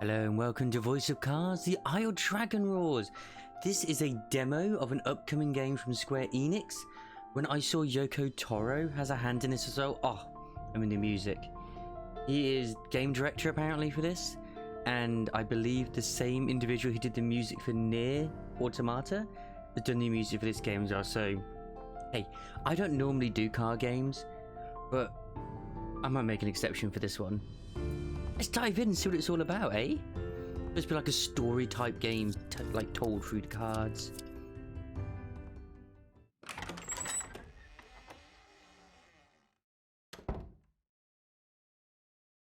Hello and welcome to Voice of Cards, the Isle Dragon Roars. This is a demo of an upcoming game from Square Enix. When I saw Yoko Taro has a hand in this as well, I'm in the music. He is game director apparently for this, and I believe the same individual who did the music for Nier Automata has done the music for this game as well. So, hey, I don't normally do card games, but I might make an exception for this one. Let's dive in and see what it's all about, eh? Must be like a story type game, like told through the cards.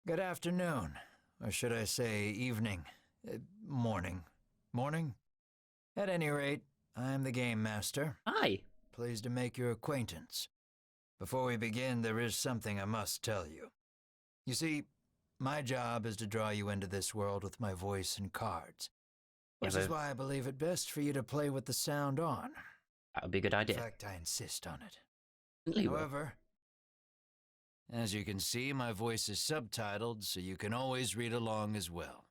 Good afternoon, or should I say evening, morning. Morning? At any rate, I'm the game master. Hi. Pleased to make your acquaintance. Before we begin, there is something I must tell you. You see, my job is to draw you into this world with my voice and cards. Which is why I believe it best for you to play with the sound on. That would be a good idea. In fact, I insist on it. However, as you can see, my voice is subtitled, so you can always read along as well.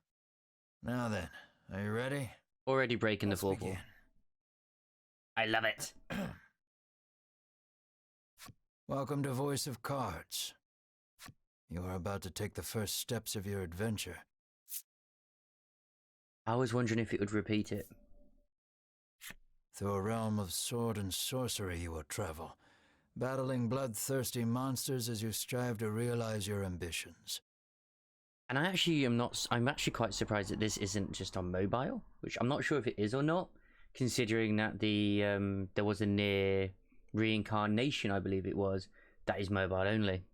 Now then, are you ready? Already breaking the fourth wall. wall. I love it. Welcome to Voice of Cards. You are about to take the first steps of your adventure. I was wondering if it would repeat it. Through a realm of sword and sorcery you will travel, battling bloodthirsty monsters as you strive to realize your ambitions. And I'm actually quite surprised that this isn't just on mobile, which I'm not sure if it is or not, considering that there was a Nier reincarnation, I believe it was, that is mobile only.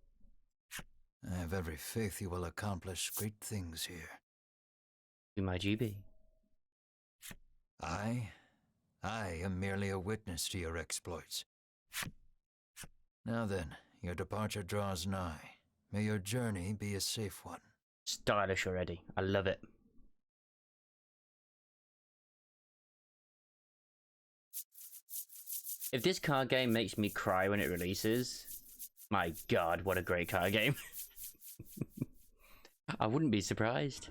I have every faith you will accomplish great things here. Who might you be? I am merely a witness to your exploits. Now then, your departure draws nigh. May your journey be a safe one. Stylish already. I love it. If this card game makes me cry when it releases, my god, what a great card game. I wouldn't be surprised.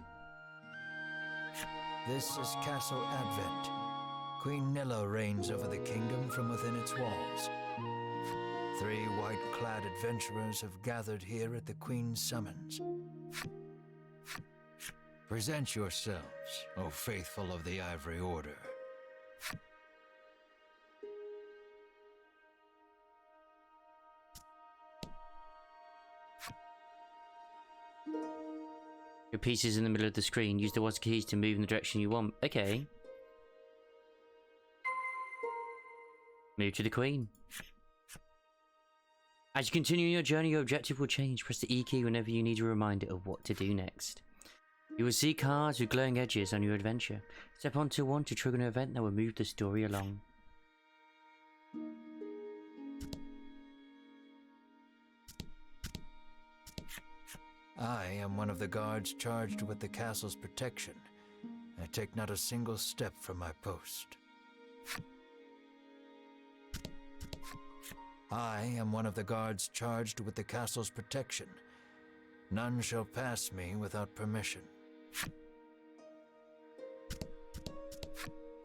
This is Castle Advent. Queen Nilla reigns over the kingdom from within its walls. 3 white-clad adventurers have gathered here at the Queen's summons. Present yourselves, O faithful of the Ivory Order. Your piece is in the middle of the screen. Use the WASD keys to move in the direction you want. Okay. Move to the Queen. As you continue your journey, your objective will change. Press the E key whenever you need a reminder of what to do next. You will see cards with glowing edges on your adventure. Step onto one to trigger an event that will move the story along. I am one of the guards charged with the castle's protection. I take not a single step from my post. I am one of the guards charged with the castle's protection. None shall pass me without permission.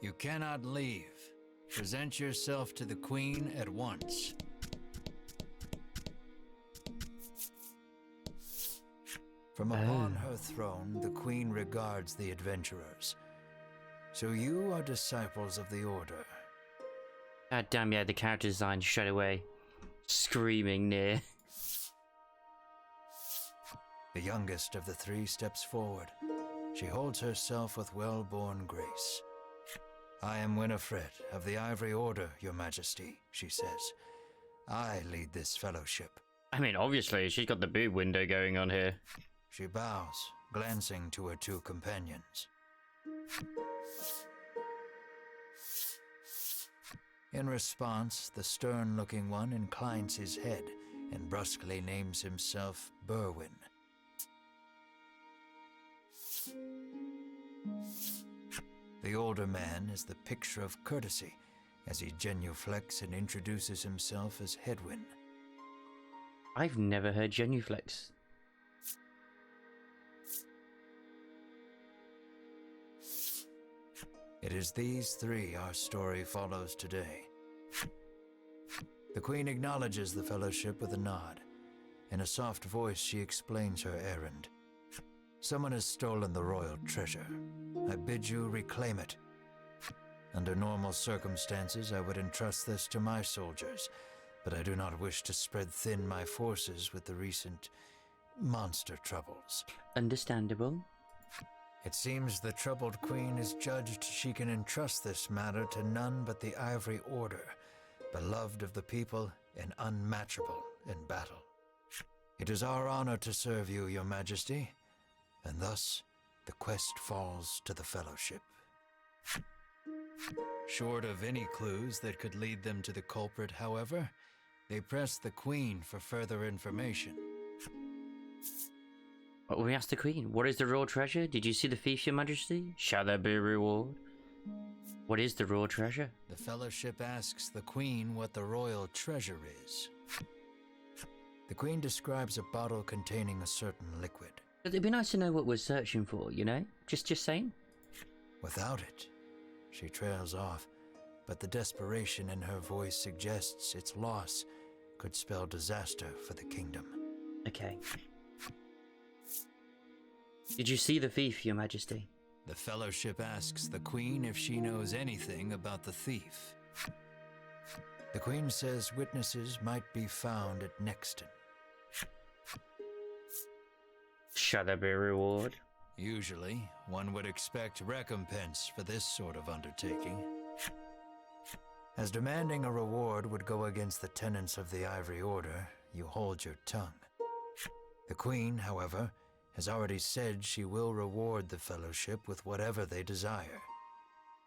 You cannot leave. Present yourself to the Queen at once. From upon her throne, the Queen regards the adventurers. So you are disciples of the Order. God damn, yeah, the character design straight away. Screaming Nier. The youngest of the 3 steps forward. She holds herself with well-born grace. I am Winifred of the Ivory Order, Your Majesty, she says. I lead this fellowship. I mean, obviously, she's got the boob window going on here. She bows, glancing to her 2 companions. In response, the stern-looking one inclines his head and brusquely names himself Berwin. The older man is the picture of courtesy as he genuflects and introduces himself as Hedwin. I've never heard genuflex. It is these three our story follows today. The Queen acknowledges the fellowship with a nod. In a soft voice, she explains her errand. Someone has stolen the royal treasure. I bid you reclaim it. Under normal circumstances, I would entrust this to my soldiers, but I do not wish to spread thin my forces with the recent monster troubles. Understandable. It seems the troubled queen is judged she can entrust this matter to none but the Ivory Order, beloved of the people and unmatchable in battle. It is our honor to serve you, your majesty, and thus the quest falls to the fellowship. Short of any clues that could lead them to the culprit, however, they press the queen for further information. Well, we asked the queen, what is the royal treasure? Did you see the thief, your majesty? Shall there be a reward? What is the royal treasure? The fellowship asks the queen what the royal treasure is. The queen describes a bottle containing a certain liquid. But it'd be nice to know what we're searching for, you know? Just saying. Without it, she trails off, but the desperation in her voice suggests its loss could spell disaster for the kingdom. Okay. Did you see the thief, your majesty? The fellowship asks the queen if she knows anything about the thief. The queen says witnesses might be found at Nexton. Shall there be a reward? Usually, one would expect recompense for this sort of undertaking. As demanding a reward would go against the tenets of the Ivory Order, you hold your tongue. The queen, however, has already said she will reward the fellowship with whatever they desire.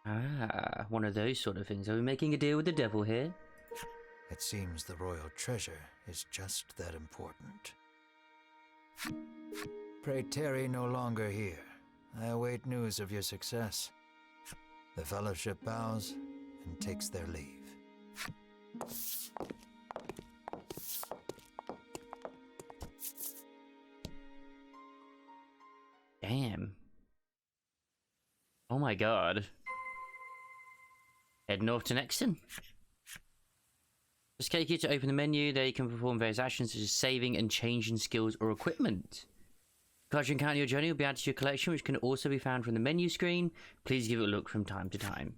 Ah, one of those sort of things. Are we making a deal with the devil here? It seems the royal treasure is just that important. Pray tarry no longer here. I await news of your success. The fellowship bows and takes their leave. Damn. Oh my god. Head north to Nexton. Press Keiichi to open the menu. There you can perform various actions such as saving and changing skills or equipment. Cards you encounter on your journey will be added to your collection, which can also be found from the menu screen. Please give it a look from time to time.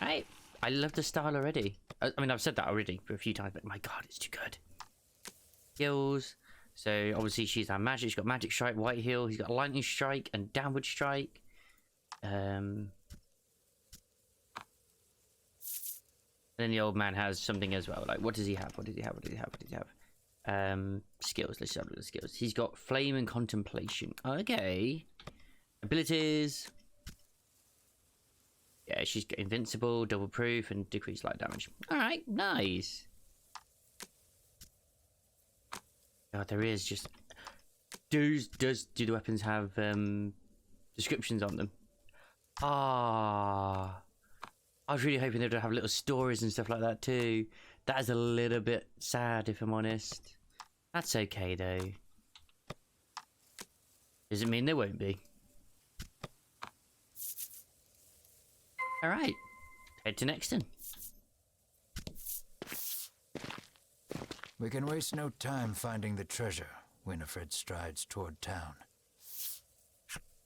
Right. I love the style already. I mean, I've said that already for a few times, but my god, it's too good. Skills. So, obviously, she's our magic. She's got Magic Strike, White Heal. He's got Lightning Strike and Downward Strike. And then the old man has something as well. Like, what does he have? What does he have? What does he have? What does he have? Skills. Let's have a look at the skills. He's got Flame and Contemplation. Okay. Abilities. Yeah, she's got Invincible, Double Proof, and Decreased Light Damage. Alright, nice. God, there is just... Do the weapons have descriptions on them? Ah, I was really hoping they'd have little stories and stuff like that too. That is a little bit sad, if I'm honest. That's okay though. Doesn't mean there won't be. Alright, head to Nexton. We can waste no time finding the treasure. Winifred strides toward town.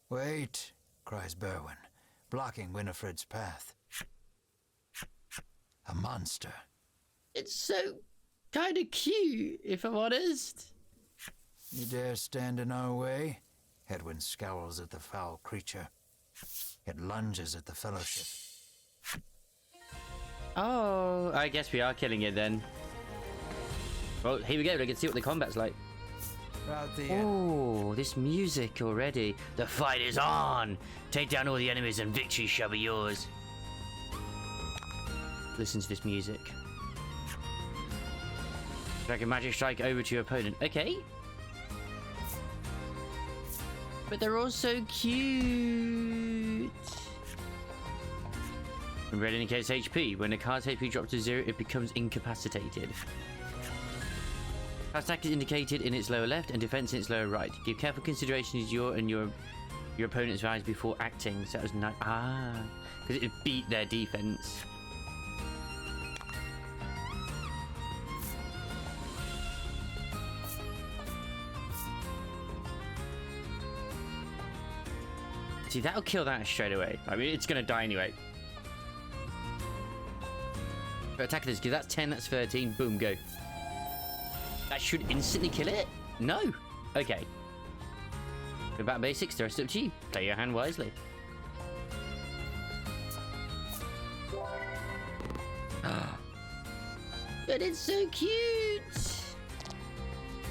Wait, cries Berwin, blocking Winifred's path. A monster. It's so kind of cute, if I'm honest. You dare stand in our way? Hedwin scowls at the foul creature. It lunges at the fellowship. Oh, I guess we are killing it then. Well, here we go. We can see what the combat's like. Oh, this music already. The fight is on. Take down all the enemies and victory shall be yours. Listen to this music. Drag a Magic Strike over to your opponent. Okay. But they're all so cute. Red indicates HP. When a card's HP drops to 0, it becomes incapacitated. Attack is indicated in its lower left and defense in its lower right. Give careful consideration to your your opponent's values before acting. So that was nice. Ah, because it beat their defense. See, that'll kill that straight away. I mean, it's gonna die anyway. But attack this, because that's 10, that's 13, boom, go. That should instantly kill it? No. Okay. About basics, the rest up to you. Play your hand wisely. But it's so cute.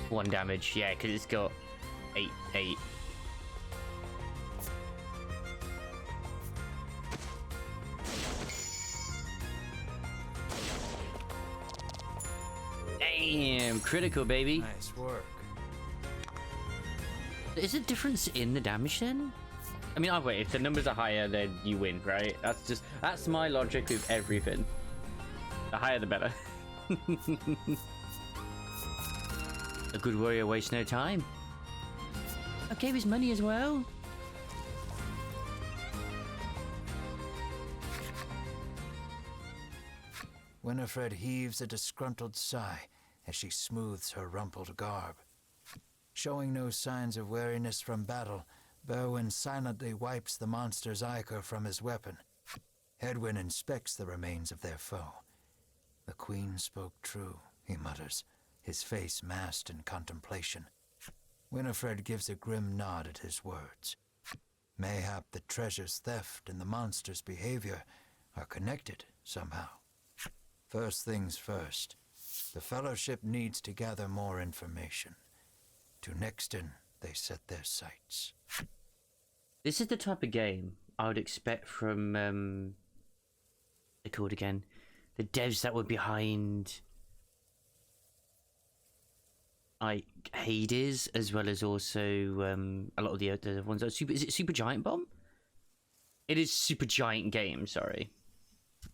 1 damage, yeah, because it's got 8. Damn, critical, baby. Nice work. Is there a difference in the damage then? I mean, wait, if the numbers are higher, then you win, right? That's my logic with everything. The higher, the better. A good warrior wastes no time. I gave his money as well. Winifred heaves a disgruntled sigh as she smooths her rumpled garb. Showing no signs of weariness from battle, Berwyn silently wipes the monster's ichor from his weapon. Hedwyn inspects the remains of their foe. The queen spoke true, he mutters, his face masked in contemplation. Winifred gives a grim nod at his words. Mayhap the treasure's theft and the monster's behavior are connected somehow. First things first, the Fellowship needs to gather more information. To Nexton, they set their sights. This is the type of game I would expect from, they're called again, the devs that were behind, like, Hades, as well as also, a lot of the other ones. Is it Super Giant Bomb? It is Super Giant Game, sorry.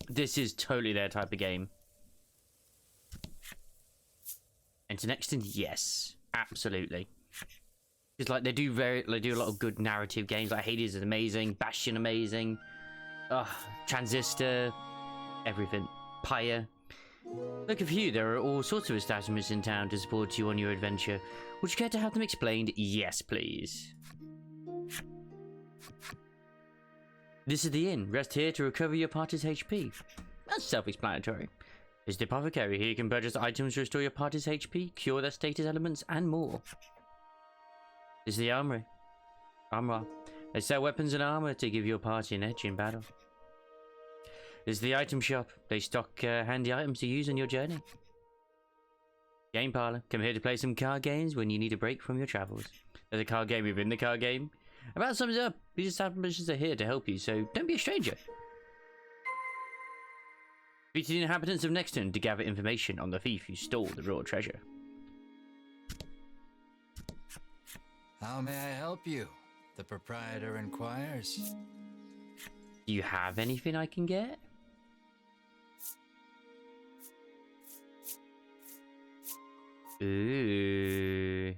This is totally their type of game. And to Nexton, yes. Absolutely. It's like they do a lot of good narrative games. Like Hades is amazing, Bastion amazing, Transistor, everything. Pyre. Look, a few. There are all sorts of establishments in town to support you on your adventure. Would you care to have them explained? Yes, please. This is the inn. Rest here to recover your party's HP. That's self-explanatory. Is the apothecary. Here you can purchase items to restore your party's HP, cure their status elements, and more. This is the armory. Armor. They sell weapons and armor to give your party an edge in battle. This is the item shop. They stock handy items to use on your journey. Game parlor. Come here to play some card games when you need a break from your travels. There's a card game within the card game. About sums it up. These establishments are here to help you, so don't be a stranger. Speak to the inhabitants of Nexton to gather information on the thief who stole the raw treasure. How may I help you? The proprietor inquires. Do you have anything I can get? Ooh.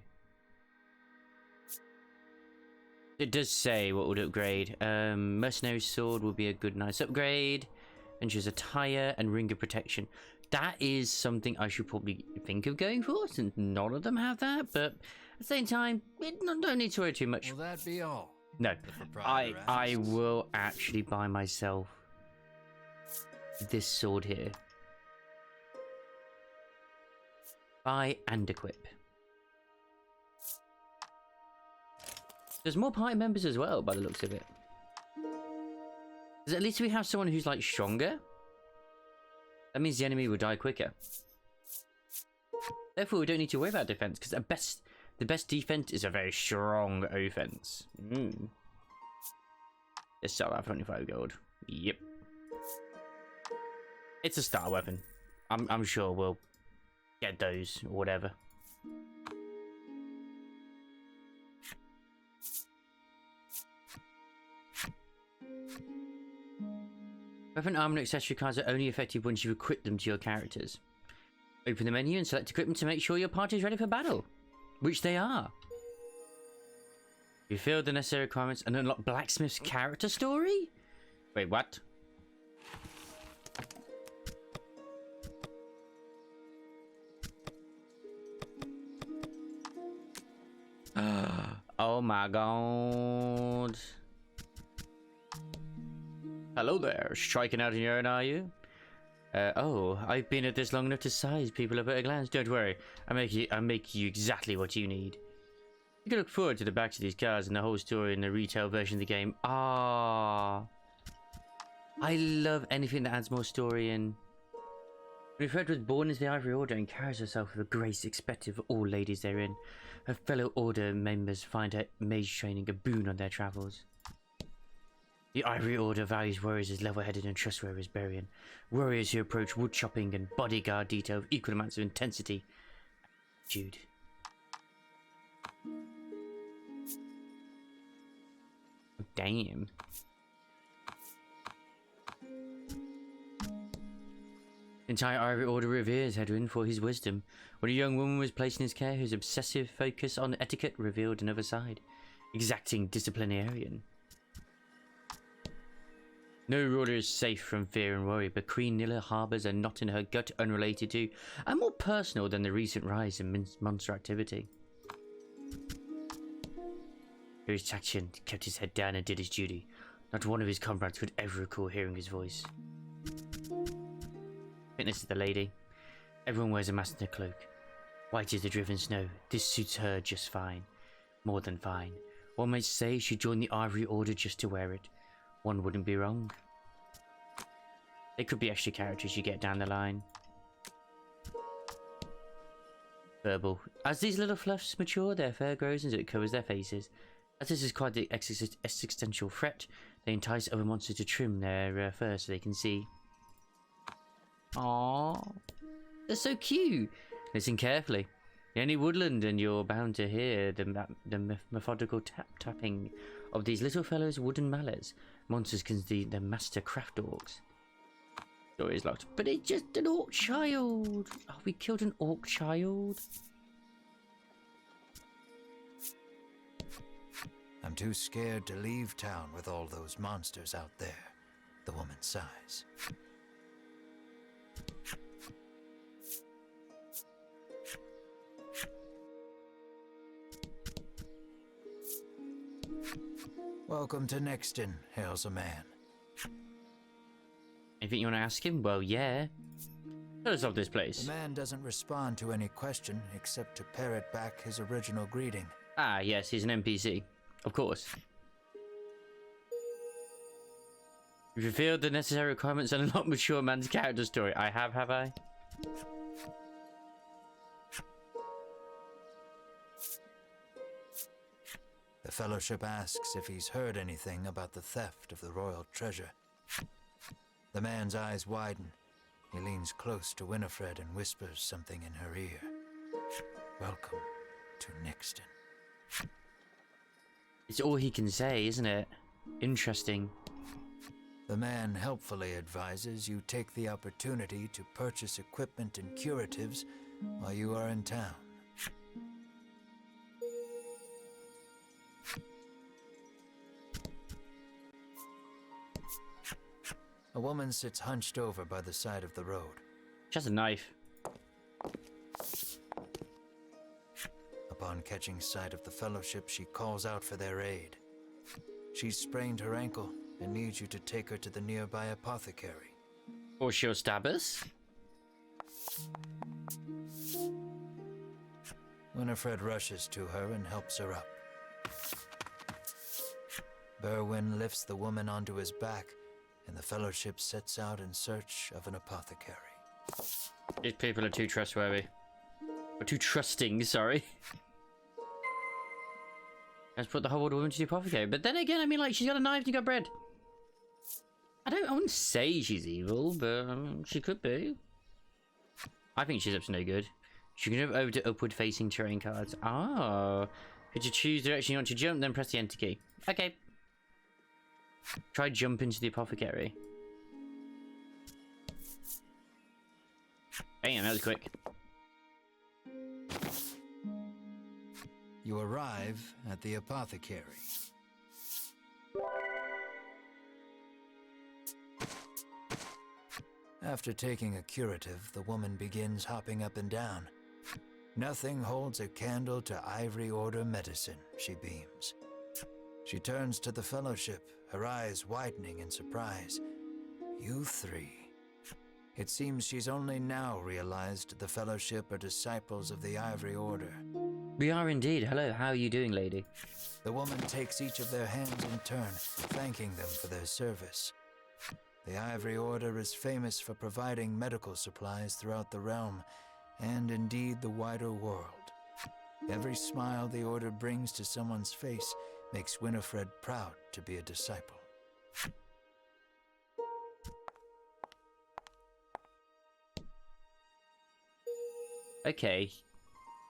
It does say what would upgrade. Mercenary sword would be a good nice upgrade. And choose attire and ring of protection. That is something I should probably think of going for, since none of them have that. But at the same time, don't need to worry too much. Will that be all? No, I will actually buy myself this sword here. Buy and equip. There's more party members as well, by the looks of it. Because at least we have someone who's like stronger. That means the enemy will die quicker. Therefore, we don't need to worry about defense, because the best defense is a very strong offense. Let's sell that for 25 gold. Yep. It's a starter weapon. I'm sure we'll get those or whatever. Weapon, armor, and accessory cards are only effective once you equip them to your characters. Open the menu and select equipment to make sure your party is ready for battle. Which they are. You filled the necessary requirements and unlock Blacksmith's character story? Wait, what? Oh my god. Hello there, striking out on your own, are you? Oh, I've been at this long enough to size people up at a glance. Don't worry, I'll make you exactly what you need. You can look forward to the backs of these cars and the whole story in the retail version of the game. Ah, I love anything that adds more story in. When Fred was born into the Ivory Order and carries herself with a grace expected of all ladies therein, her fellow Order members find her mage training a boon on their travels. The Ivory Order values warriors as level-headed and trustworthy as Berian. Warriors who approach wood chopping and bodyguard detail with equal amounts of intensity. Jude. Oh, damn. The entire Ivory Order reveres Hedwin for his wisdom. When a young woman was placed in his care, his obsessive focus on etiquette revealed another side. Exacting disciplinarian. No ruler is safe from fear and worry, but Queen Nilla harbours a knot in her gut unrelated to, and more personal than the recent rise in monster activity. His Takshin kept his head down and did his duty. Not one of his comrades could ever recall hearing his voice. Fitness to the lady. Everyone wears a mask and a cloak. White as the driven snow. This suits her just fine. More than fine. One might say she joined the Ivory Order just to wear it. One wouldn't be wrong. They could be extra characters you get down the line. Verbal. As these little fluffs mature, their fur grows until it covers their faces. As this is quite the existential threat, they entice other monsters to trim their fur so they can see. Aww. They're so cute. Listen carefully. In any woodland and you're bound to hear the methodical tapping of these little fellows' wooden mallets. Monsters can be the master craft orcs. Door is locked. But it's just an orc child. Oh, we killed an orc child. I'm too scared to leave town with all those monsters out there. The woman sighs. Welcome to Nexton, hails a man. Anything you want to ask him? Well, yeah. Tell us of this place. The man doesn't respond to any question except to parrot back his original greeting. Ah, yes, he's an NPC. Of course. You've revealed the necessary requirements and a not mature man's character story. I have I? The Fellowship asks if he's heard anything about the theft of the royal treasure. The man's eyes widen. He leans close to Winifred and whispers something in her ear. Welcome to Nexton. It's all he can say, isn't it? Interesting. The man helpfully advises you take the opportunity to purchase equipment and curatives while you are in town. A woman sits hunched over by the side of the road. She has a knife. Upon catching sight of the Fellowship, she calls out for their aid. She's sprained her ankle and needs you to take her to the nearby apothecary. Or she'll stab us. Winifred rushes to her and helps her up. Berwin lifts the woman onto his back, and the Fellowship sets out in search of an apothecary. These people are too trustworthy. Or too trusting, sorry. Let's put the whole woman to the apothecary. But then again, I mean, like, she's got a knife and you got bread. I wouldn't say she's evil, but she could be. I think she's up to no good. She can move over to upward-facing terrain cards. Oh. If you choose the direction you want to jump, then press the enter key. Okay. Try jump into the apothecary. Damn, that was quick. You arrive at the apothecary. After taking a curative, the woman begins hopping up and down. Nothing holds a candle to Ivory Order medicine, she beams. She turns to the Fellowship, her eyes widening in surprise. You three. It seems she's only now realized the Fellowship are disciples of the Ivory Order. We are indeed. Hello, how are you doing, lady? The woman takes each of their hands in turn, thanking them for their service. The Ivory Order is famous for providing medical supplies throughout the realm, and indeed the wider world. Every smile the Order brings to someone's face makes Winifred proud to be a disciple. Okay.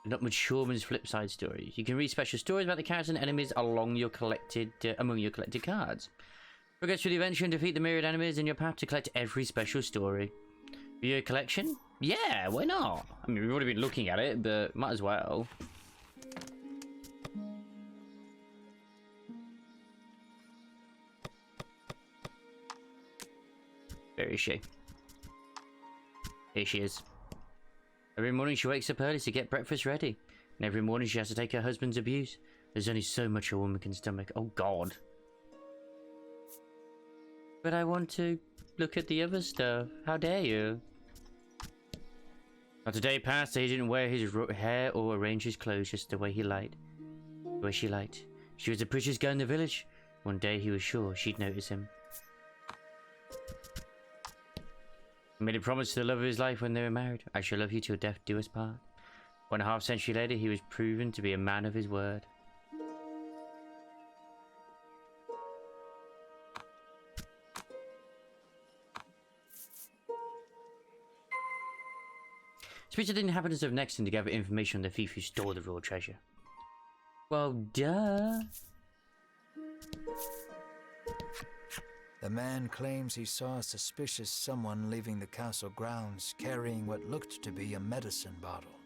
Not much Shawman's flip side stories. You can read special stories about the characters and enemies among your collected cards. Progress through the adventure and defeat the myriad enemies in your path to collect every special story. View your collection? Yeah, why not? I mean, we've already been looking at it, but might as well. Where is she? Here she is. Every morning she wakes up early to get breakfast ready. And every morning she has to take her husband's abuse. There's only so much a woman can stomach. Oh god. But I want to look at the other stuff. How dare you? Not a day passed that he didn't wear his hair or arrange his clothes just the way he liked. The way she liked. She was the prettiest girl in the village. One day he was sure she'd notice him. He made a promise to the love of his life when they were married. I shall love you till death do us part. 1.5 centuries later, he was proven to be a man of his word. Speech to the inhabitants of Nexton to gather information on the thief who stole the royal treasure. Well, duh. The man claims he saw a suspicious someone leaving the castle grounds carrying what looked to be a medicine bottle.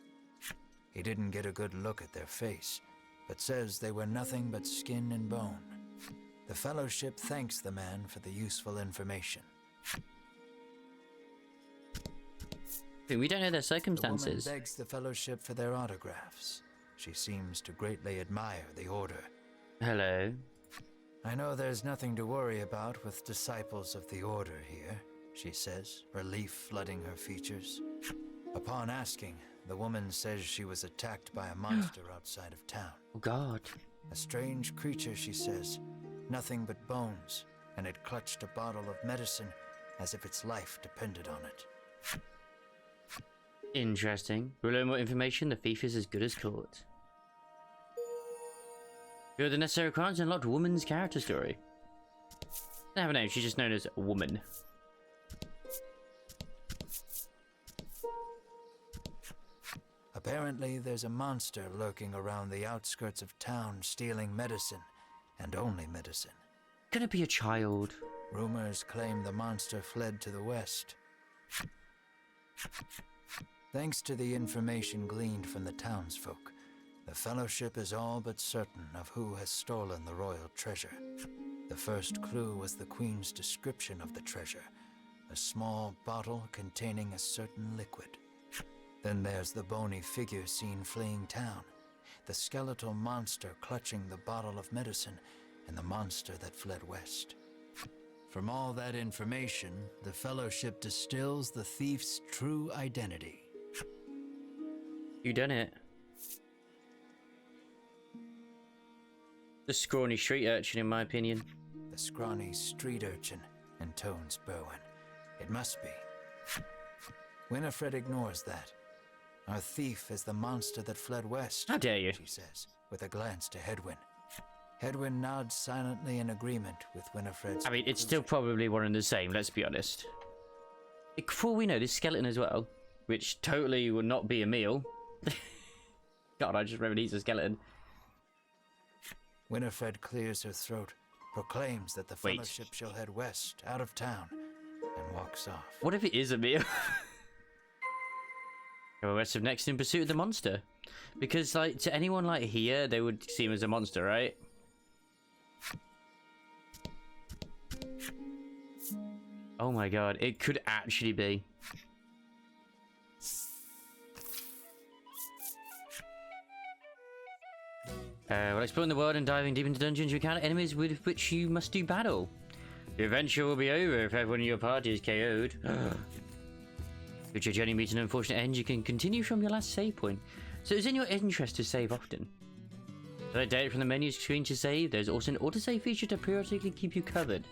He didn't get a good look at their face, but says they were nothing but skin and bone. The Fellowship thanks the man for the useful information. We don't know their circumstances. The woman begs the Fellowship for their autographs. She seems to greatly admire the Order. Hello. I know there's nothing to worry about with disciples of the Order here, she says, relief flooding her features. Upon asking, the woman says she was attacked by a monster outside of town. Oh god. A strange creature, she says, nothing but bones, and it clutched a bottle of medicine as if its life depended on it. Interesting. We'll learn more information. The thief is as good as caught. You're the necessary requirements and unlocked woman's character story. I have a name. She's just known as a woman. Apparently, there's a monster lurking around the outskirts of town stealing medicine, and only medicine. Gonna be a child. Rumors claim the monster fled to the west. Thanks to the information gleaned from the townsfolk, the Fellowship is all but certain of who has stolen the royal treasure. The first clue was the Queen's description of the treasure, a small bottle containing a certain liquid. Then there's the bony figure seen fleeing town, the skeletal monster clutching the bottle of medicine, and the monster that fled west. From all that information, the Fellowship distills the thief's true identity. You done it. The scrawny street urchin, in my opinion. The scrawny street urchin, intones Berwin. It must be. Winifred ignores that. Our thief is the monster that fled west. How dare you? She says, with a glance to Hedwyn. Hedwyn nods silently in agreement with Winifred's I mean, it's still probably one and the same, let's be honest. For all we know, this skeleton as well, which totally would not be a meal. God, I just remembered he's a skeleton. Winifred clears her throat, proclaims that the Fellowship shall head west, out of town, and walks off. What if it is a meal? Go west of next in pursuit of the monster. Because, like, to anyone like here, they would see him as a monster, right? Oh my god, it could actually be. While exploring the world and diving deep into dungeons, you encounter enemies with which you must do battle. The adventure will be over if everyone in your party is KO'd. Should your journey meet an unfortunate end, you can continue from your last save point. So it's in your interest to save often. Select data from the menu screen to save. There's also an autosave feature to periodically keep you covered.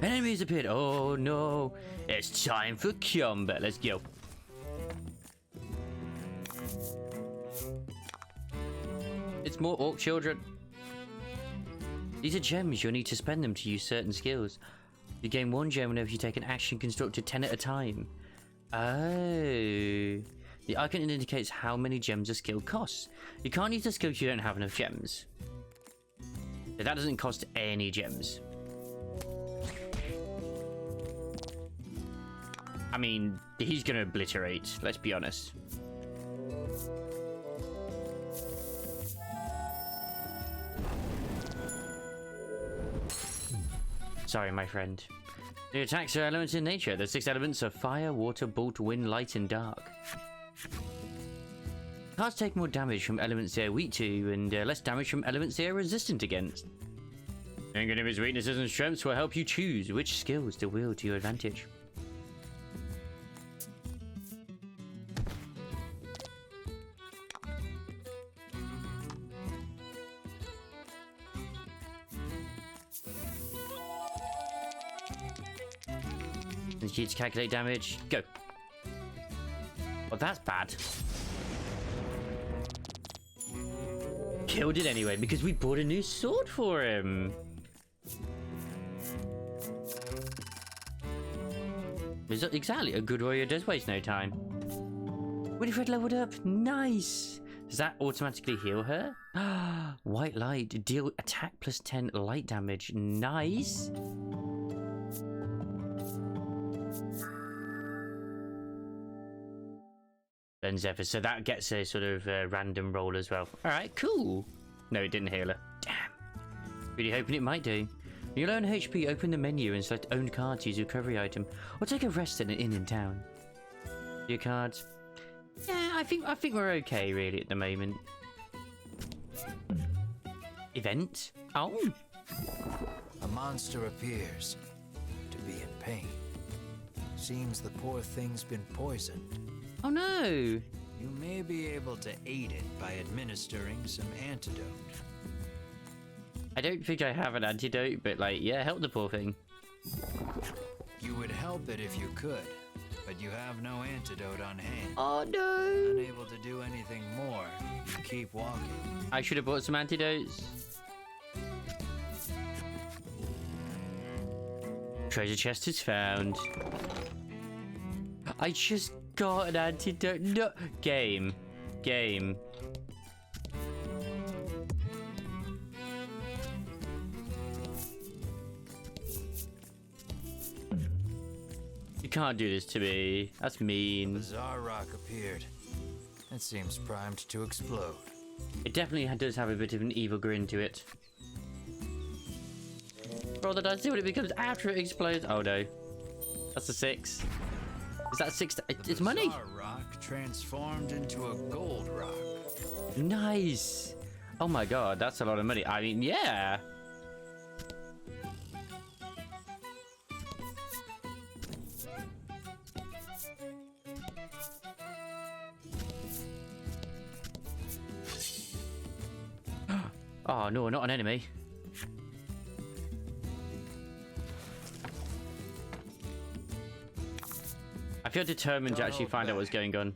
Enemies appeared. Oh no. It's time for combat. Let's go. It's more orc children. These are gems. You'll need to spend them to use certain skills. You gain 1 gem whenever you take an action constructed 10 at a time. Oh. The icon indicates how many gems a skill costs. You can't use the skill if you don't have enough gems. But that doesn't cost any gems. I mean, he's gonna obliterate, let's be honest. Sorry, my friend. The attacks are elements in nature. The 6 elements are fire, water, bolt, wind, light, and dark. Cards take more damage from elements they are weak to, and less damage from elements they are resistant against. Knowing enemies' weaknesses and strengths will help you choose which skills to wield to your advantage. Key to calculate damage. Go. Well, that's bad. Killed it anyway because we bought a new sword for him. Exactly. A good warrior does waste no time. Winifred leveled up. Nice. Does that automatically heal her? White light. Deal attack plus 10 light damage. Nice. Zephyr, so that gets a sort of random roll as well. Alright, cool. No, it didn't heal her. Damn. Really hoping it might do. When you're low on HP, open the menu and select owned cards to use your recovery item, or take a rest at an inn in town. Your cards. Yeah, I think we're okay really at the moment. Event? Oh. A monster appears to be in pain. Seems the poor thing's been poisoned. Oh no! You may be able to aid it by administering some antidote. I don't think I have an antidote, but like, yeah, help the poor thing. You would help it if you could, but you have no antidote on hand. Oh no! Unable to do anything more, you keep walking. I should have bought some antidotes. Treasure chest is found. I just got an antidote. No. Game. You can't do this to me. That's mean. A bizarre rock appeared. It seems primed to explode. It definitely does have a bit of an evil grin to it. Roll the dice, see what it becomes after it explodes. Oh no. That's a 6. Is that 6? It's money. Rock transformed into a gold rock. Nice. Oh my god, that's a lot of money. I mean, yeah. Oh no, not an enemy. I feel determined to actually find out what's going on.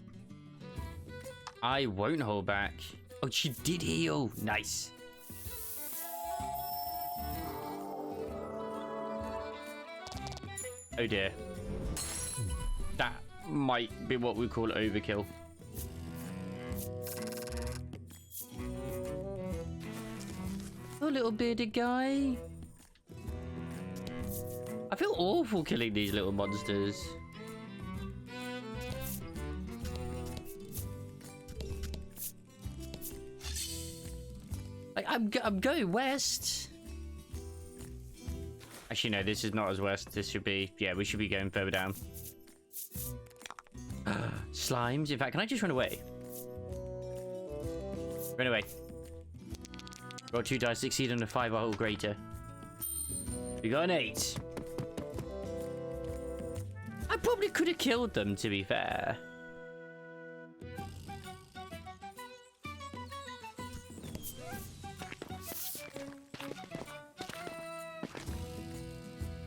I won't hold back. Oh, she did heal. Nice. Oh dear. That might be what we call overkill. another little bearded guy. I feel awful killing these little monsters. I'm going west. Actually, no, this is not as west. This should be... Yeah, we should be going further down. Slimes. In fact, can I just run away? Run away. Roll 2 dice, succeed on a 5 or greater. We got an 8. I probably could have killed them, to be fair.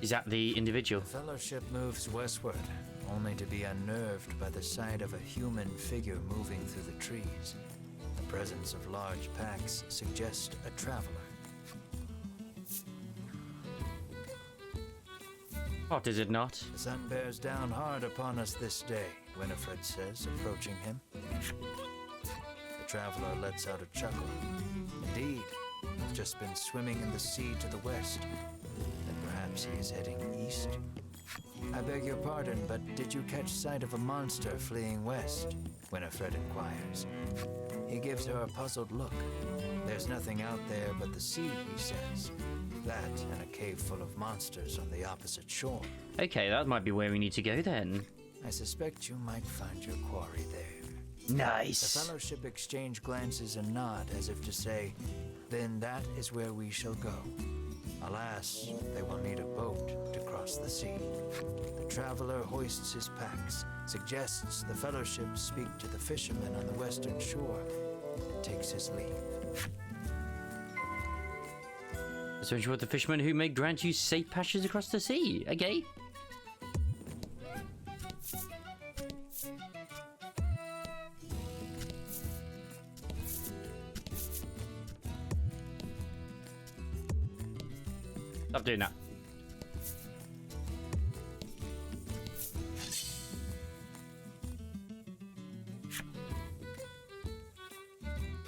Is that the individual? The Fellowship moves westward, only to be unnerved by the sight of a human figure moving through the trees. The presence of large packs suggests a traveler. What is it not? The sun bears down hard upon us this day, Winifred says, approaching him. The traveler lets out a chuckle. Indeed, I've just been swimming in the sea to the west. Perhaps he is heading east. I beg your pardon, but did you catch sight of a monster fleeing west? Winifred inquires. He gives her a puzzled look. There's nothing out there but the sea, he says. That and a cave full of monsters on the opposite shore. Okay, that might be where we need to go then. I suspect you might find your quarry there. Nice. The Fellowship exchange glances and nod as if to say, then that is where we shall go. Alas, they will need a boat to cross the sea. The traveler hoists his packs, suggests the Fellowship speak to the fisherman on the western shore, and takes his leave. So you're the fisherman who may grant you safe passage across the sea. Okay. Stop doing that.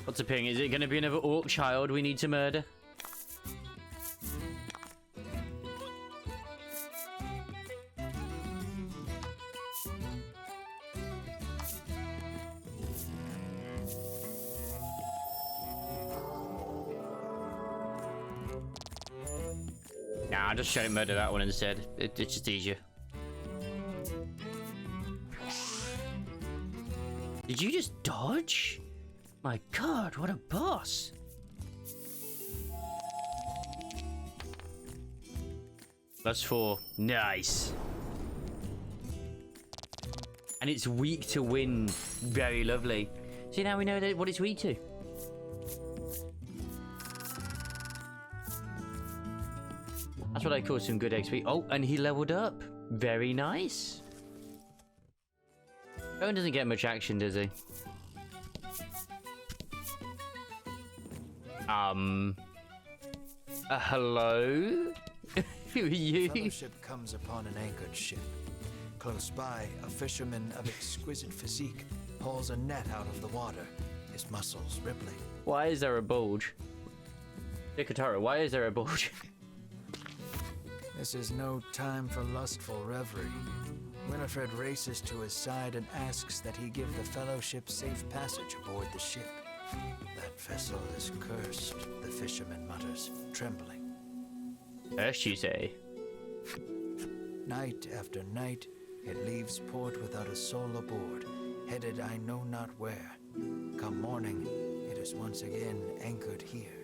What's appearing? Is it going to be another orc child we need to murder? Nah, I'll just straight murder that one instead. It's just easier. Did you just dodge? My god, what a boss! +4. Nice. And it's weak to wind. Very lovely. See, now we know what it's weak to. That's what I call some good XP. Oh, and he leveled up. Very nice. Owen doesn't get much action, does he? Hello? Who are you? The Fellowship comes upon an anchored ship. Close by, a fisherman of exquisite physique hauls a net out of the water, his muscles rippling. Why is there a bulge? Yoko Taro, why is there a bulge? This is no time for lustful reverie. Winifred races to his side and asks that he give the Fellowship safe passage aboard the ship. That vessel is cursed, the fisherman mutters, trembling. Cursed, you say? Night after night, it leaves port without a soul aboard, headed I know not where. Come morning, it is once again anchored here.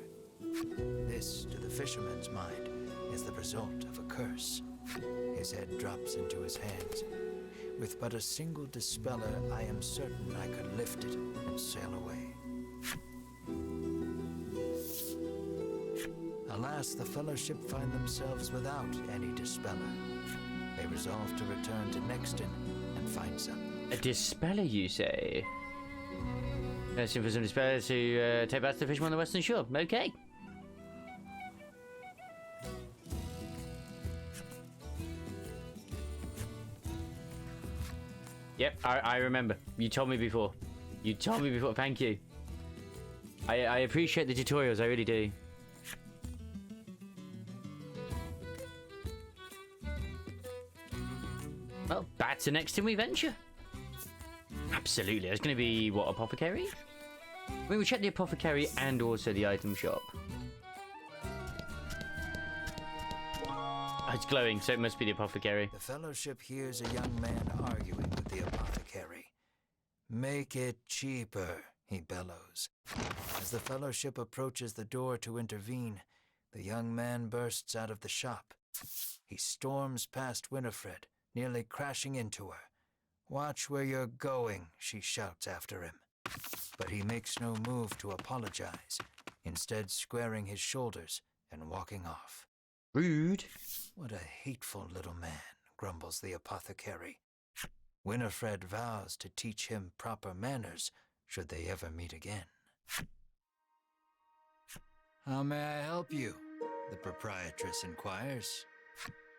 This, to the fisherman's mind, is the result of a curse. His head drops into his hands. With but a single dispeller, I am certain I could lift it and sail away. Alas, the Fellowship find themselves without any dispeller. They resolve to return to Nexton and find some. A dispeller, you say? Searching for some dispeller to take back to the fisherman on the western shore. Okay. Yep, I remember. You told me before. You told me before. Thank you. I appreciate the tutorials. I really do. Well, back to next time we venture. Absolutely. There's going to be, what, apothecary? I mean, we checked the apothecary and also the item shop. Oh, it's glowing, so it must be the apothecary. The Fellowship hears a young man arguing with the apothecary. Make it cheaper, he bellows. As the Fellowship approaches the door to intervene, the young man bursts out of the shop. He storms past Winifred, nearly crashing into her. Watch where you're going, she shouts after him. But he makes no move to apologize, instead squaring his shoulders and walking off. Rude. What a hateful little man, grumbles the apothecary. Winifred vows to teach him proper manners should they ever meet again. How may I help you? The proprietress inquires.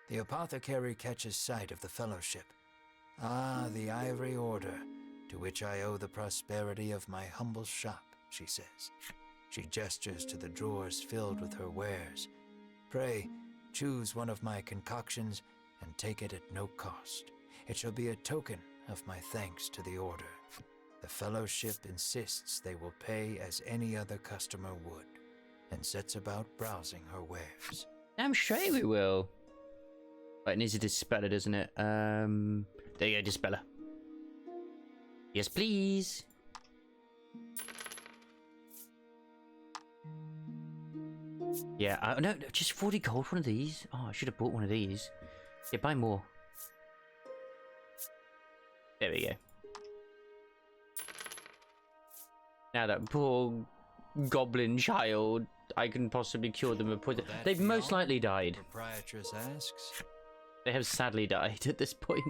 The apothecary catches sight of the Fellowship. Ah, the Ivory Order, to which I owe the prosperity of my humble shop, she says. She gestures to the drawers filled with her wares. Pray, choose one of my concoctions and take it at no cost. It shall be a token of my thanks to the Order. The Fellowship insists they will pay as any other customer would, and sets about browsing her wares. I'm sure we will. Right, it needs a dispeller, doesn't it? There you go, dispeller. Yes, please. Yeah, no, just 40 gold for one of these. Oh, I should have bought one of these. Yeah, buy more. There we go. Now that poor goblin child, I can possibly cure them of poison. They've most likely died. The proprietress asks. They have sadly died at this point.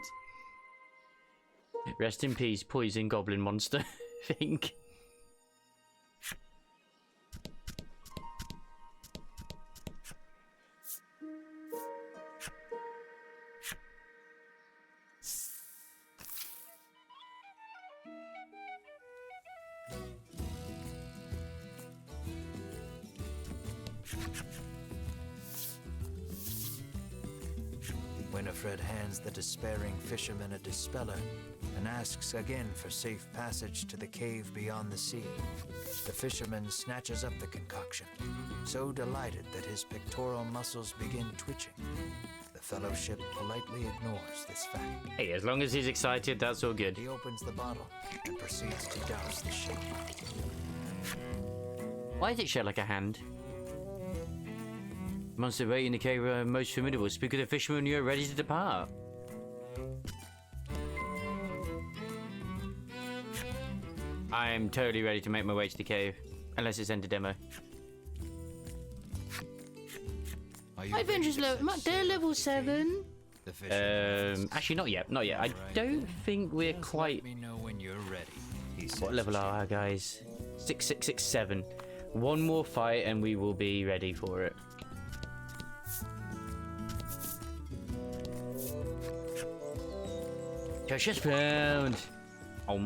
Rest in peace, poison goblin monster. Think. Winifred hands the despairing fisherman a dispeller and asks again for safe passage to the cave beyond the sea. The fisherman snatches up the concoction, so delighted that his pectoral muscles begin twitching. The Fellowship politely ignores this fact. Hey, as long as he's excited, that's all good. He opens the bottle and proceeds to douse the shape. Why is it shaped like a hand? The monster waiting in the cave are most formidable. Speak with the fisherman when you are ready to depart. I am totally ready to make my way to the cave. Unless it's enter demo. My adventure's level. They're level 7. Actually, not yet. Not yet. I don't think we're quite. Let me know when you're ready. What level are our guys? 6, 6, 6, 7. One more fight and we will be ready for it. Treasure found. Oh,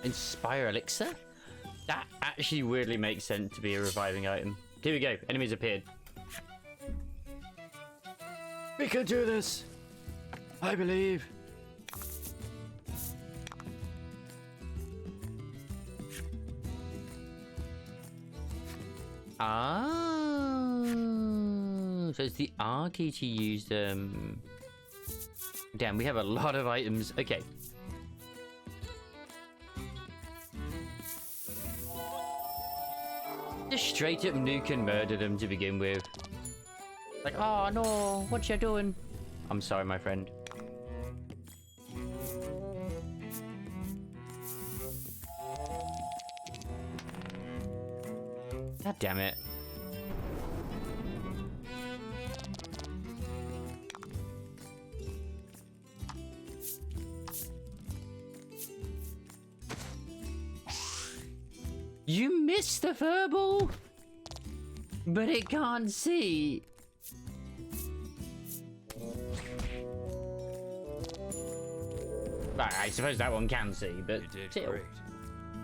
Inspire Elixir? That actually weirdly makes sense to be a reviving item. Here we go. Enemies appeared. We can do this. I believe. Ah, so it's the R key to use them. Damn, we have a lot of items. Okay. Just straight up nuke and murder them to begin with. Like, oh no, what you doing? I'm sorry, my friend. God damn it. You missed the furball, but it can't see. Right, I suppose that one can see, but You did still. great.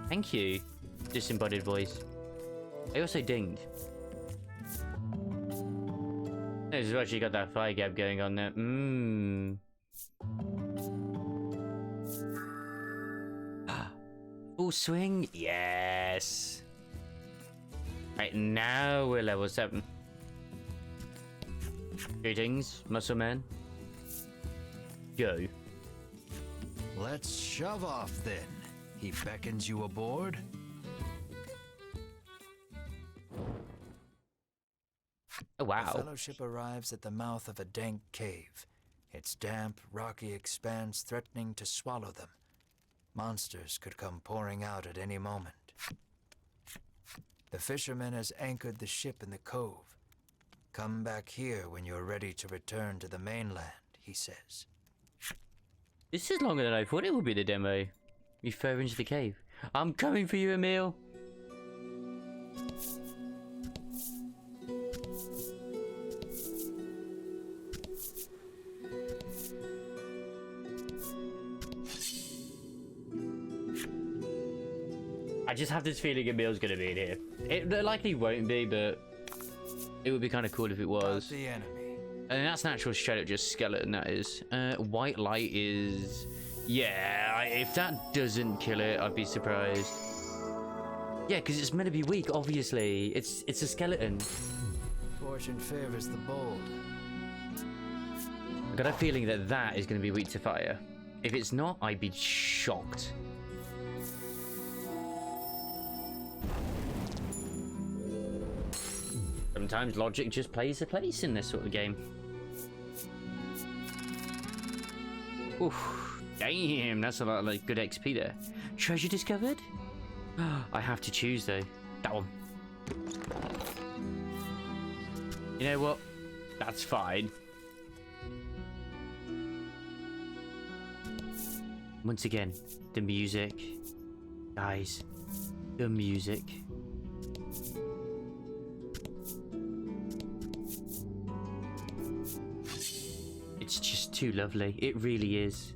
Thank you, disembodied voice. I also dinged. This is actually got that fire gap going on there. full swing. Yes. Right, now we're level 7. Greetings, muscle man. Go. Let's shove off then. He beckons you aboard. Oh, wow. The Fellowship arrives at the mouth of a dank cave. Its damp, rocky expanse threatening to swallow them. Monsters could come pouring out at any moment. The fisherman has anchored the ship in the cove. Come back here when you're ready to return to the mainland, he says. This is longer than I thought it would be, the demo. You further into the cave. I'm coming for you, Emil. I just have this feeling Emil's gonna be in here. It likely won't be, but it would be kind of cool if it was. The enemy. And that's an actual straight up just skeleton, that is. White light is... Yeah, if that doesn't kill it, I'd be surprised. Yeah, because it's meant to be weak, obviously. It's a skeleton. Fortune favors the bold. I've got a feeling that that is going to be weak to fire. If it's not, I'd be shocked. Sometimes logic just plays a place in this sort of game. Oof, damn, that's a lot of like, good XP there. Treasure discovered? I have to choose though. That one. You know what? That's fine. Once again, the music. Guys, the music. It's just too lovely. It really is.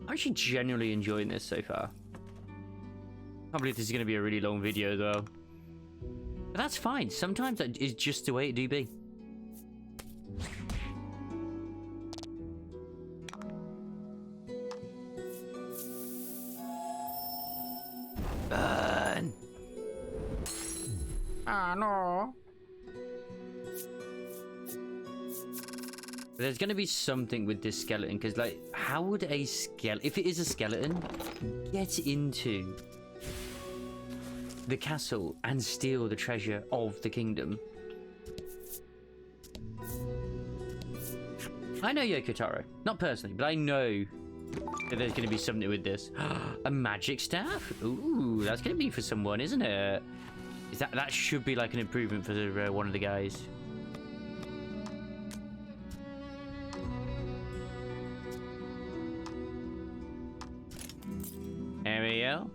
I'm actually genuinely enjoying this so far. I can't believe this is going to be a really long video though. But that's fine. Sometimes that is just the way it do be. Burn! Ah, no. There's going to be something with this skeleton, because, like, how would a skeleton, if it is a skeleton, get into the castle and steal the treasure of the kingdom? I know Yoko Taro, not personally, but I know that there's going to be something with this. A magic staff? Ooh, that's going to be for someone, isn't it? That should be like an improvement for one of the guys. There we go.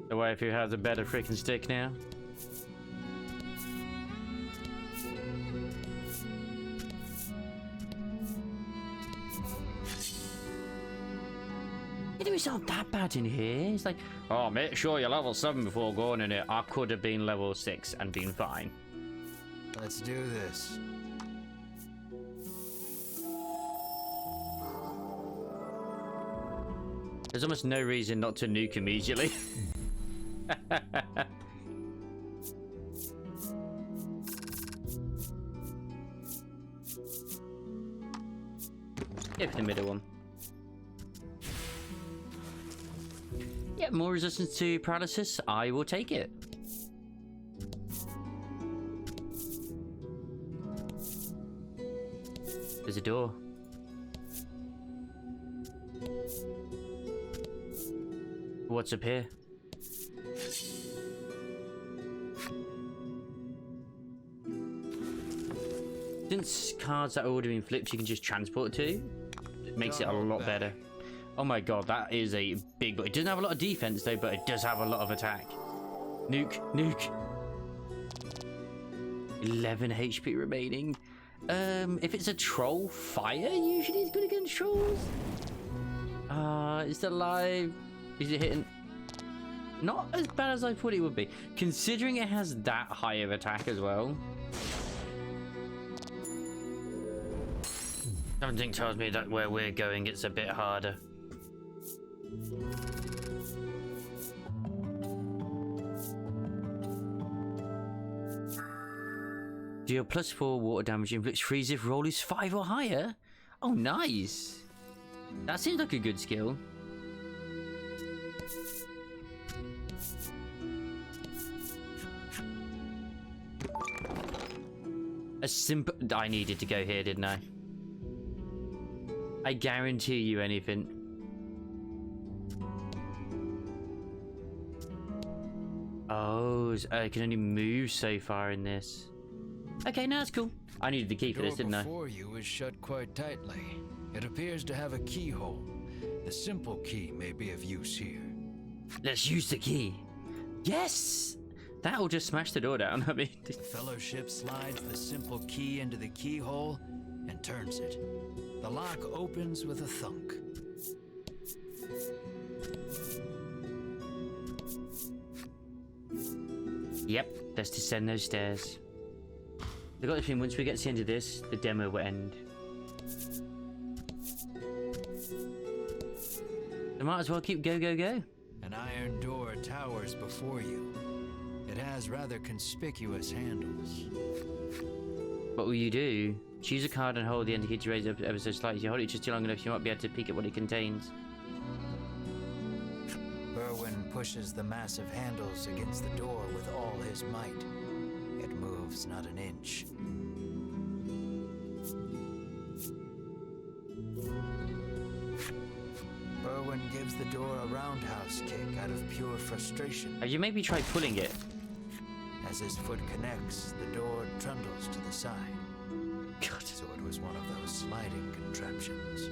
The waifu has a better freaking stick now. It's not that bad in here. It's like, oh, make sure you're level 7 before going in it. I could have been level 6 and been fine. Let's do this. There's almost no reason not to nuke immediately. Go for the middle one. Yeah, more resistance to paralysis. I will take it. There's a door. What's up here? Since cards that are already been flipped, you can just transport to. It makes it a lot better. Oh my god, that is a big... It doesn't have a lot of defense though, but it does have a lot of attack. Nuke, nuke. 11 HP remaining. If it's a troll, fire usually is good against trolls. Is it alive? Is it hitting? Not as bad as I thought it would be, considering it has that high of attack as well. Something tells me that where we're going, it's a bit harder. Deal +4 water damage, inflicts freeze if roll is 5 or higher. Oh, nice. That seems like a good skill. A simple... I needed to go here, didn't I? I guarantee you anything. Oh, I can only move so far in this. Okay, now it's cool. I needed the key for this, didn't I? The door before you is shut quite tightly. It appears to have a keyhole. The simple key may be of use here. Let's use the key. Yes! That'll just smash the door down. I mean, The Fellowship slides the simple key into the keyhole and turns it. The lock opens with a thunk. Yep, let's descend those stairs. I got the feeling once we get to the end of this, the demo will end. I might as well keep go, go, go. An iron door towers before you. It has rather conspicuous handles. What will you do? Choose a card and hold the indicator raised up ever so slightly. If you hold it just long enough, you might be able to peek at what it contains. Berwin pushes the massive handles against the door with all his might. It moves not an inch. Berwin gives the door a roundhouse kick out of pure frustration. Have you maybe tried pulling it? As his foot connects, the door trundles to the side. God. So it was one of those sliding contraptions.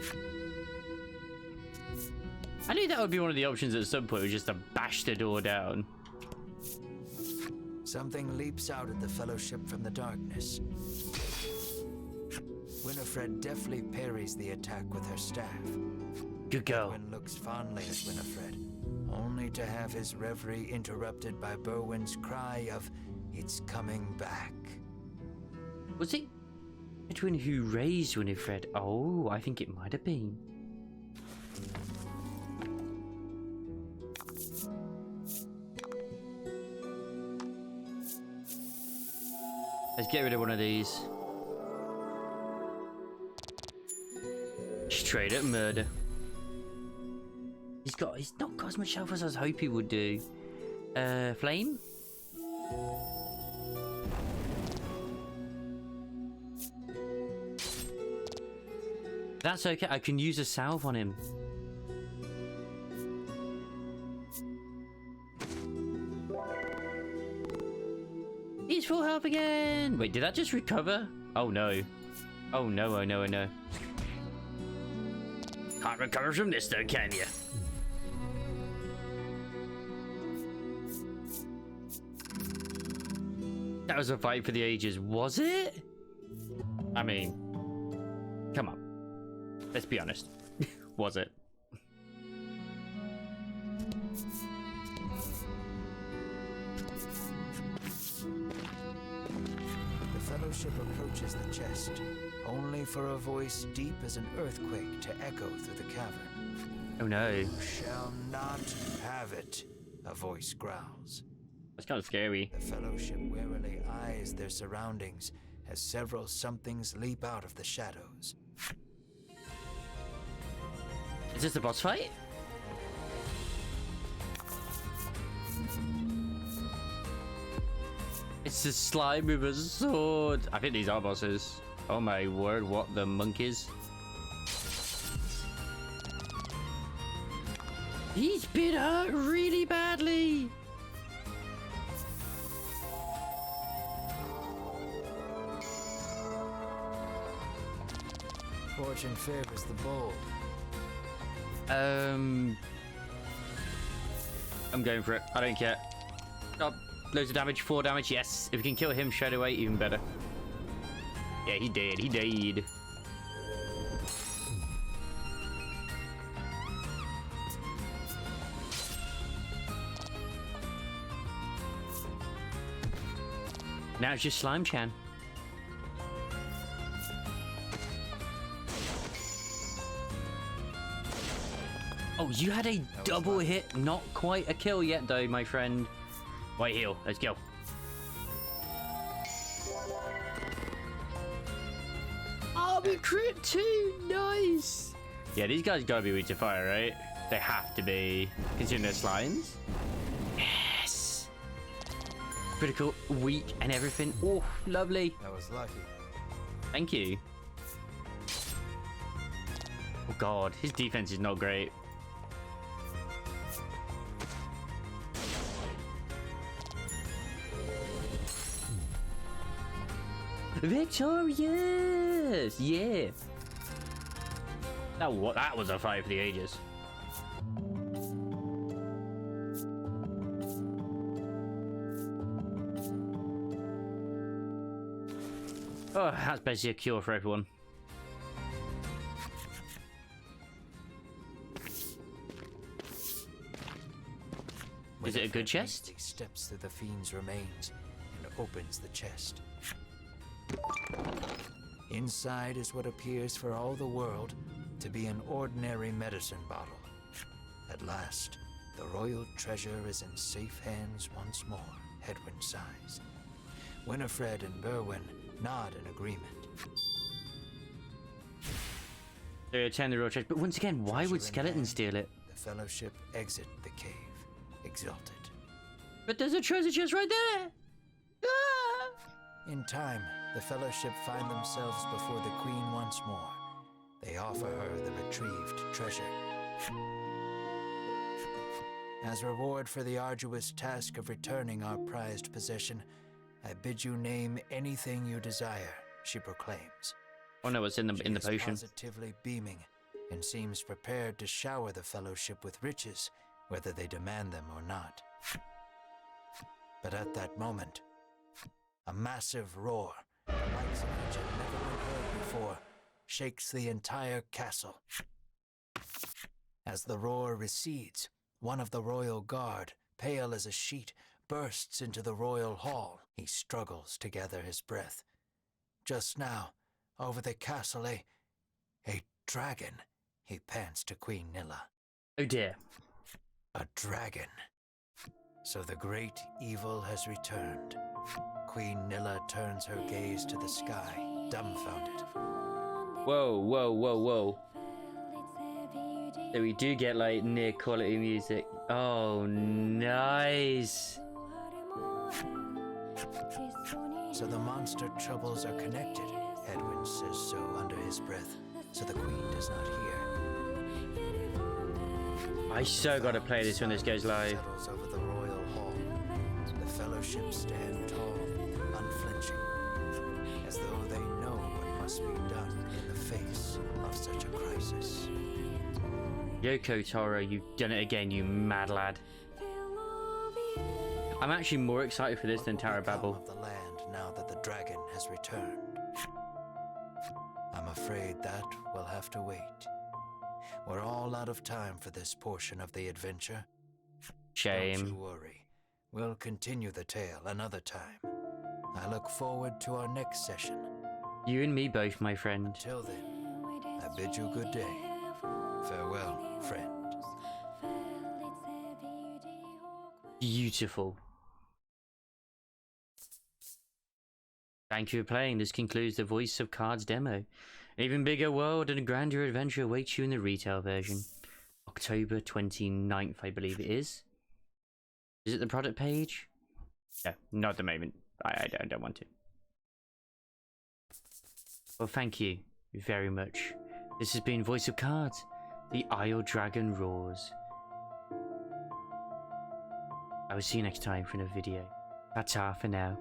I knew that would be one of the options at some point, was just to bash the door down. Something leaps out at the Fellowship from the darkness. Winifred deftly parries the attack with her staff. Good girl. Berwin looks fondly at Winifred, only to have his reverie interrupted by Berwin's cry of, "It's coming back." Was it between who raised Winifred? Oh, I think it might have been. Let's get rid of one of these. Straight up murder. He's not got as much health as I was hoping he would do. Flame? That's okay, I can use a salve on him. He's full health again! Wait, did that just recover? Oh no. Oh no, oh no, oh no. Can't recover from this though, can you? That was a fight for the ages, was it? I mean, come on. Let's be honest. Was it? The Fellowship approaches the chest, only for a voice deep as an earthquake to echo through the cavern. Oh no. "You shall not have it," a voice growls. That's kind of scary. The Fellowship warily eyes their surroundings as several somethings leap out of the shadows. Is this the boss fight? It's a slime with a sword. I think these are bosses. Oh my word, what the monkeys? He's been hurt really badly. Fortune favors the bold. I'm going for it. I don't care. Oh, loads of damage. 4 damage. Yes. If we can kill him straight away, even better. Yeah, he did. He died. Now it's just Slime Chan. Oh, you had a double hit. Not quite a kill yet, though, my friend. White heal. Let's go. Oh, we crit too. Nice. Yeah, these guys gotta be weak to fire, right? They have to be, considering they're slimes. Yes. Critical, weak, and everything. Oh, lovely. That was lucky. Thank you. Oh god, his defense is not great. Victorious! Yeah. That was a fight for the ages. Oh, that's basically a cure for everyone. Is it a good chest? He steps through the fiend's remains and opens the chest. Inside is what appears for all the world to be an ordinary medicine bottle. At last, the royal treasure is in safe hands once more, Hedwyn sighs. Winifred and Berwyn nod in agreement. They attend the royal treasure, but once again, why would skeletons steal it? The Fellowship exit the cave, exalted. But there's a treasure chest right there! Ah! In time, the Fellowship find themselves before the Queen once more. They offer her the retrieved treasure. As reward for the arduous task of returning our prized possession, I bid you name anything you desire, she proclaims. Oh no, it's in the potion. She is positively beaming and seems prepared to shower the Fellowship with riches, whether they demand them or not. But at that moment, a massive roar, the likes of which had never been heard before, shakes the entire castle. As the roar recedes, one of the royal guard, pale as a sheet, bursts into the royal hall. He struggles to gather his breath. Just now, over the castle, a dragon, he pants to Queen Nilla. Oh dear. A dragon. So the great evil has returned. Queen Nilla turns her gaze to the sky, dumbfounded. Whoa, whoa, whoa, whoa. So we do get like near quality music. Oh, nice. So the monster troubles are connected, Hedwyn says so under his breath, so the Queen does not hear. I so gotta play this when this goes live. Settles over the royal hall. The Fellowship stand tall, unflinching, as though they know what must be done in the face of such a crisis. Yoko Taro, you've done it again, you mad lad. I'm actually more excited for this than Tower Babel. Of the land now that the dragon has returned. I'm afraid that will have to wait. We're all out of time for this portion of the adventure. Shame. Don't you worry. We'll continue the tale another time. I look forward to our next session. You and me both, my friend. Till then, I bid you good day. Farewell, friend. Beautiful. Thank you for playing. This concludes the Voice of Cards demo. An even bigger world and a grander adventure awaits you in the retail version. October 29th, I believe it is. Is it the product page? No, not at the moment. I don't want to. Well, thank you very much. This has been Voice of Cards. The Isle Dragon Roars. I will see you next time for another video. Ta-ta for now.